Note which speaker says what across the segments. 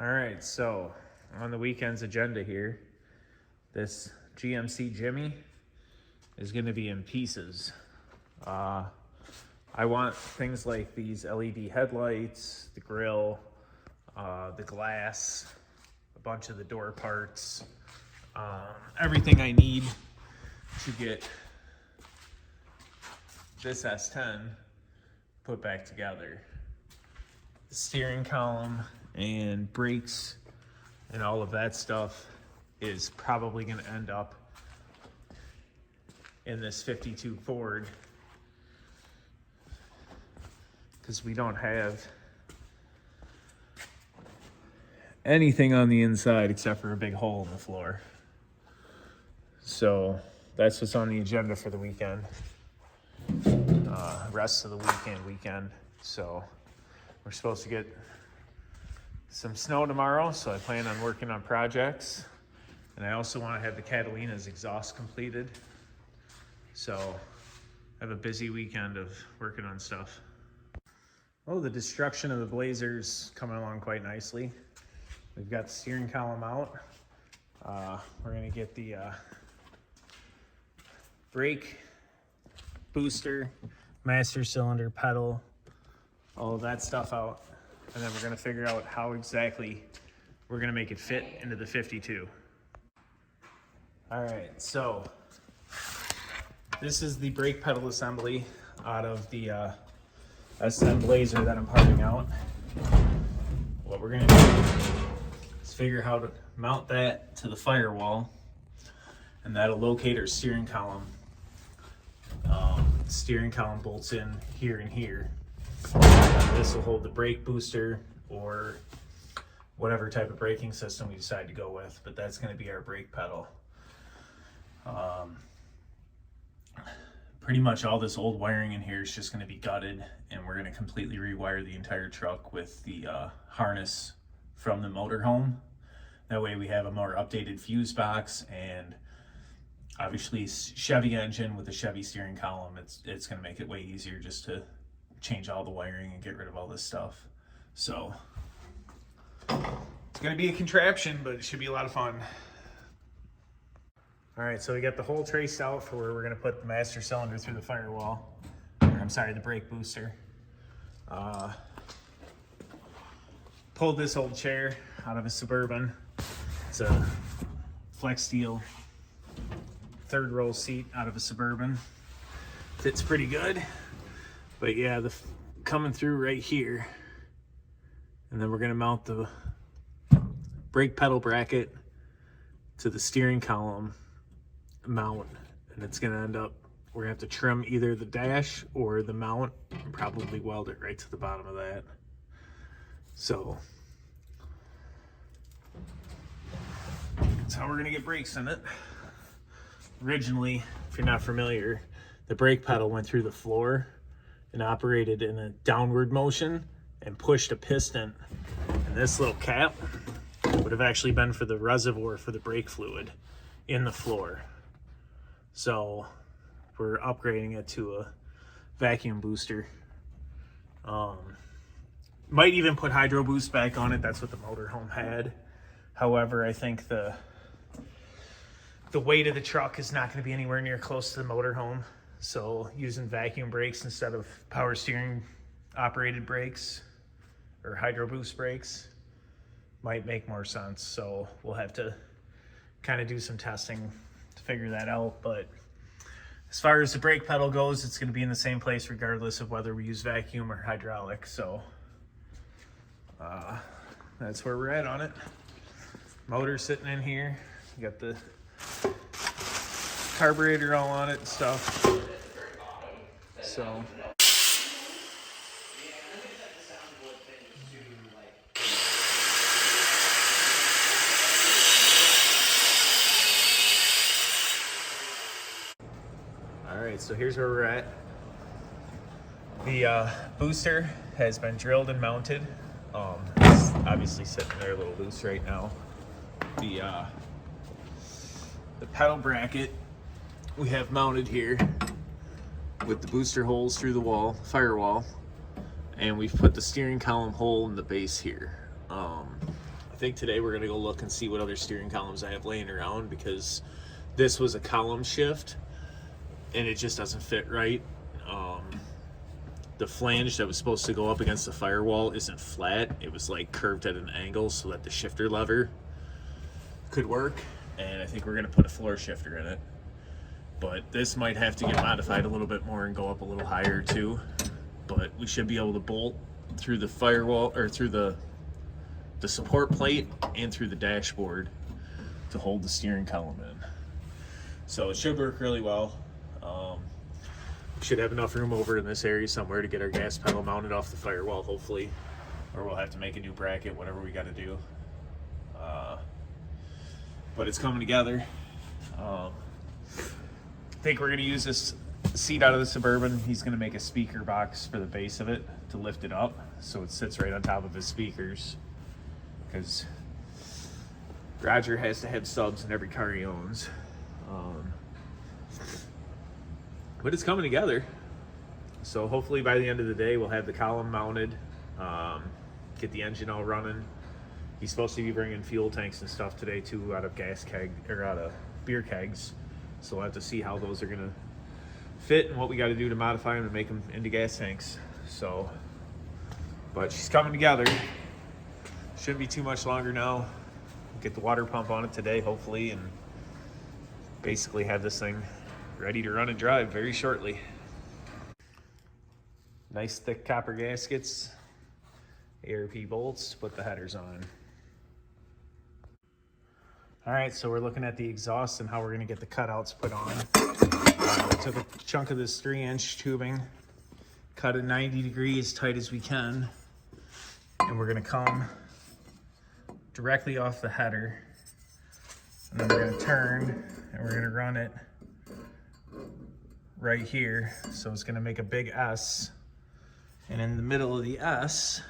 Speaker 1: All right, so on the weekend's agenda here, this GMC Jimmy is going to be in pieces. I want things like these LED headlights, the grill, the glass, a bunch of the door parts, everything I need to get this S10 put back together. The steering column and brakes and all of that stuff is probably going to end up in this 52 Ford because we don't have anything on the inside except for a big hole in the floor. So that's what's on the agenda for the weekend. Rest of the weekend. So we're supposed to get some snow tomorrow, so I plan on working on projects. And I also want to have the Catalina's exhaust completed. So I have a busy weekend of working on stuff. Oh, the destruction of the Blazer's coming along quite nicely. We've got the steering column out. We're gonna get the brake, booster, master cylinder, pedal, all of that stuff out. And then we're gonna figure out how exactly we're gonna make it fit into the 52. All right, so this is the brake pedal assembly out of the S10 Blazer that I'm parting out. What we're gonna do is figure how to mount that to the firewall, and that'll locate our steering column. Steering column bolts in here and here. This will hold the brake booster or whatever type of braking system we decide to go with, but that's going to be our brake pedal. Pretty much all this old wiring in here is just going to be gutted, and we're going to completely rewire the entire truck with the harness from the motorhome. That way we have a more updated fuse box, and obviously Chevy engine with a Chevy steering column. It's going to make it way easier just to change all the wiring and get rid of all this stuff. So it's going to be a contraption, but it should be a lot of fun. All right, so we got the hole traced out for where we're going to put the master cylinder through the firewall. I'm sorry, the brake booster. Pulled this old chair out of a Suburban. It's a flex steel third row seat out of a Suburban. Fits pretty good. But yeah, coming through right here. And then we're gonna mount the brake pedal bracket to the steering column mount. And it's gonna end up, we're gonna have to trim either the dash or the mount and probably weld it right to the bottom of that. So that's how we're gonna get brakes in it. Originally, if you're not familiar, the brake pedal went through the floor and operated in a downward motion and pushed a piston. And this little cap would have actually been for the reservoir for the brake fluid in the floor. So we're upgrading it to a vacuum booster. Might even put Hydro Boost back on it. That's what the motorhome had. However, I think the weight of the truck is not going to be anywhere near close to the motorhome. So using vacuum brakes instead of power steering operated brakes or Hydro Boost brakes might make more sense. So we'll have to kind of do some testing to figure that out. But as far as the brake pedal goes, it's going to be in the same place regardless of whether we use vacuum or hydraulic. So that's where we're at on it. Motor sitting in here. You got the carburetor all on it and stuff. So all right, so here's where we're at. The booster has been drilled and mounted. It's obviously sitting there a little loose right now. The pedal bracket we have mounted here with the booster holes through the wall, firewall, and we've put the steering column hole in the base here. I think today we're gonna go look and see what other steering columns I have laying around, because this was a column shift and it just doesn't fit right. The flange that was supposed to go up against the firewall isn't flat. It was like curved at an angle so that the shifter lever could work. And I think we're gonna put a floor shifter in it. But this might have to get modified a little bit more and go up a little higher too. But we should be able to bolt through the firewall, or through the support plate and through the dashboard to hold the steering column in. So it should work really well. We should have enough room over in this area somewhere to get our gas pedal mounted off the firewall, hopefully. Or we'll have to make a new bracket, whatever we got to do. But it's coming together. I think we're going to use this seat out of the Suburban. He's going to make a speaker box for the base of it to lift it up so it sits right on top of his speakers. Because Roger has to have subs in every car he owns. But it's coming together. So hopefully by the end of the day we'll have the column mounted, get the engine all running. He's supposed to be bringing fuel tanks and stuff today too, out of gas keg, or out of beer kegs. So we'll have to see how those are gonna fit and what we got to do to modify them and make them into gas tanks. So, but she's coming together. Shouldn't be too much longer now. Get the water pump on it today, hopefully, and basically have this thing ready to run and drive very shortly. Nice thick copper gaskets, ARP bolts to put the headers on. All right, so we're looking at the exhaust and how we're gonna get the cutouts put on. Took a chunk of this 3-inch tubing, cut it 90 degrees tight as we can, and we're gonna come directly off the header, and then we're gonna turn and we're gonna run it right here. So it's gonna make a big S, and in the middle of the S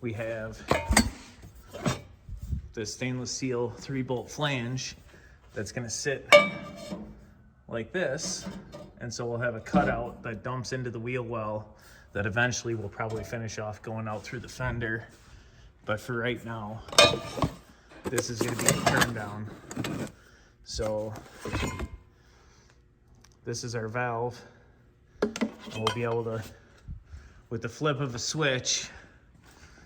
Speaker 1: we have the stainless steel 3-bolt flange that's gonna sit like this, and so we'll have a cutout that dumps into the wheel well that eventually we'll probably finish off going out through the fender. But for right now, this is gonna be a turn down. So this is our valve, and we'll be able to, with the flip of a switch,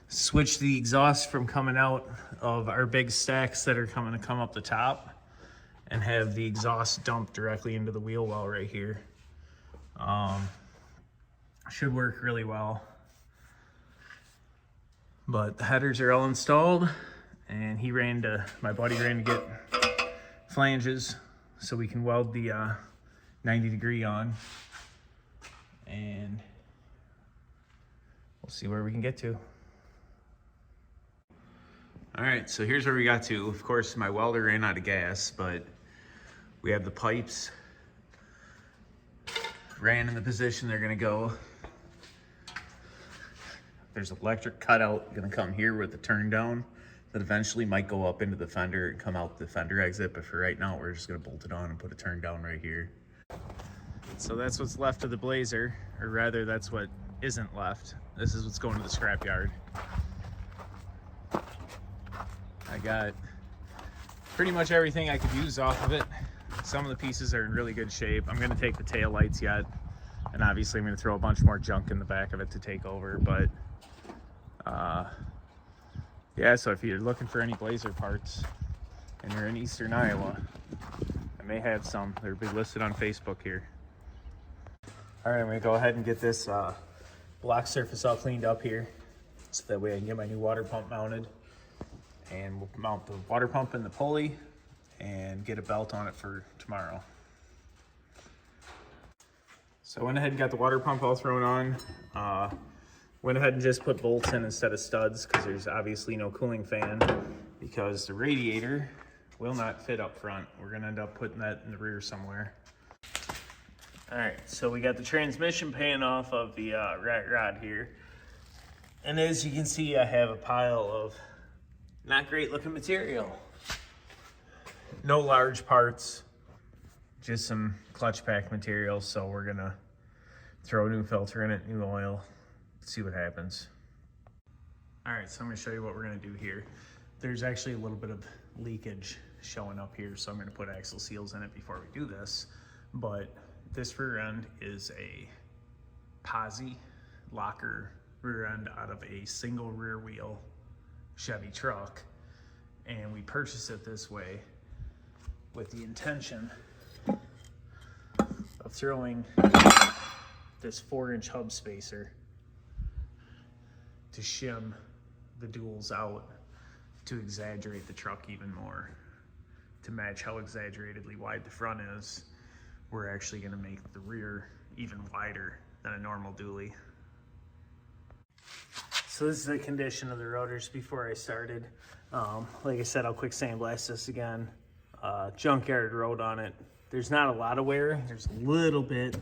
Speaker 1: switch the exhaust from coming out of our big stacks that are coming to come up the top, and have the exhaust dump directly into the wheel well right here. Should work really well. But the headers are all installed, and my buddy ran to get flanges so we can weld the 90 degree on, and we'll see where we can get to. All right, so here's where we got to. Of course, my welder ran out of gas, but we have the pipes ran in the position they're gonna go. There's an electric cutout gonna come here with the turn down that eventually might go up into the fender and come out the fender exit, but for right now, we're just gonna bolt it on and put a turn down right here. So that's what's left of the Blazer, or rather that's what isn't left. This is what's going to the scrapyard. I got pretty much everything I could use off of it. Some of the pieces are in really good shape. I'm gonna take the tail lights yet, and obviously I'm gonna throw a bunch more junk in the back of it to take over, but yeah, so if you're looking for any Blazer parts and you're in Eastern Iowa, I may have some. They'll be listed on Facebook here. All right, I'm gonna go ahead and get this block surface all cleaned up here, so that way I can get my new water pump mounted. And we'll mount the water pump in the pulley and get a belt on it for tomorrow. So I went ahead and got the water pump all thrown on. Went ahead and just put bolts in instead of studs, because there's obviously no cooling fan, because the radiator will not fit up front. We're gonna end up putting that in the rear somewhere. All right, so we got the transmission pan off of the rat rod here. And as you can see, I have a pile of not great looking material. No large parts, just some clutch pack material. So we're gonna throw a new filter in it, new oil, see what happens. All right, so I'm gonna show you what we're gonna do here. there's actually a little bit of leakage showing up here, so I'm going to put axle seals in it before we do this. But this rear end is a posi locker rear end out of a single rear wheel Chevy truck, and we purchased it this way with the intention of throwing this 4-inch hub spacer to shim the duals out to exaggerate the truck even more. To match how exaggeratedly wide the front is, we're actually going to make the rear even wider than a normal dually. So this is the condition of the rotors before I started. Like I said, I'll quick sandblast this again. Junkyard road on it. There's not a lot of wear. There's a little bit, if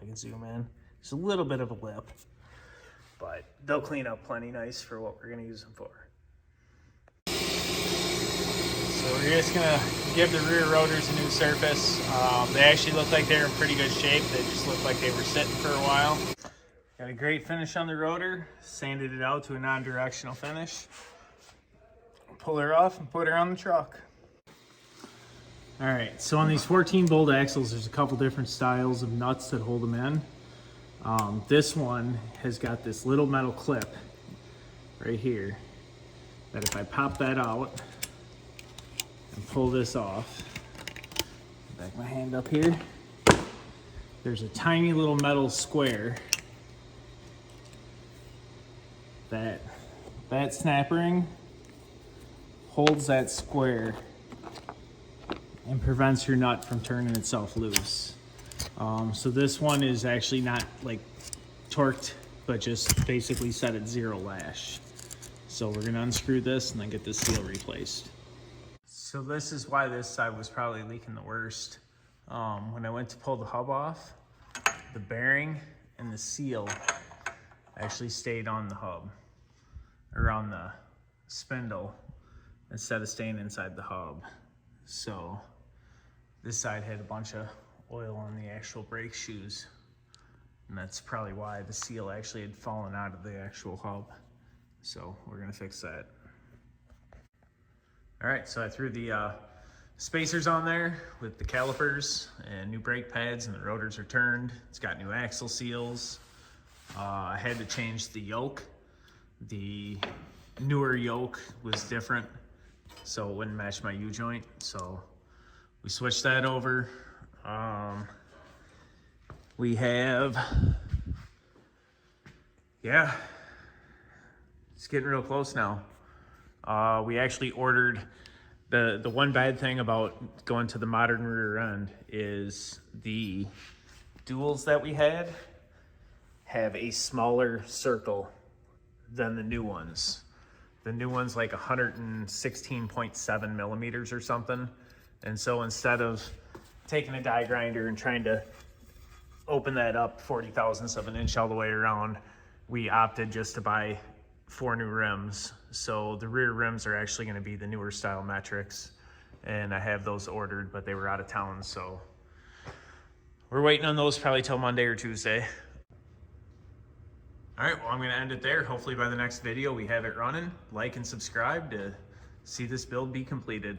Speaker 1: I can zoom in, there's a little bit of a lip, but they'll clean up plenty nice for what we're gonna use them for. So we're just gonna give the rear rotors a new surface. They actually look like they're in pretty good shape. They just look like they were sitting for a while. Got a great finish on the rotor. Sanded it out to a non-directional finish. Pull her off and put her on the truck. All right, so on these 14-bolt axles, there's a couple different styles of nuts that hold them in. This one has got this little metal clip right here that if I pop that out and pull this off, back my hand up here, there's a tiny little metal square that snap ring holds that square and prevents your nut from turning itself loose. So this one is actually not like torqued, but just basically set at 0 lash. So we're gonna unscrew this and then get this seal replaced. So this is why this side was probably leaking the worst. When I went to pull the hub off, the bearing and the seal actually stayed on the hub, or on the spindle, instead of staying inside the hub. So this side had a bunch of oil on the actual brake shoes, and that's probably why the seal actually had fallen out of the actual hub. So we're gonna fix that. All right, so I threw the spacers on there with the calipers and new brake pads, and the rotors are turned. It's got new axle seals. I had to change the yoke. The newer yoke was different, so it wouldn't match my U-joint. So we switched that over. We have, yeah, it's getting real close now. We actually ordered, the one bad thing about going to the modern rear end is the duals that we had have a smaller circle than the new ones. The new one's like 116.7 millimeters or something. And so instead of taking a die grinder and trying to open that up 40 thousandths of an inch all the way around, we opted just to buy 4 new rims. So the rear rims are actually going to be the newer style metrics, and I have those ordered, but they were out of town, so we're waiting on those probably till Monday or Tuesday. All right, well, I'm going to end it there. Hopefully by the next video we have it running. Like and subscribe to see this build be completed.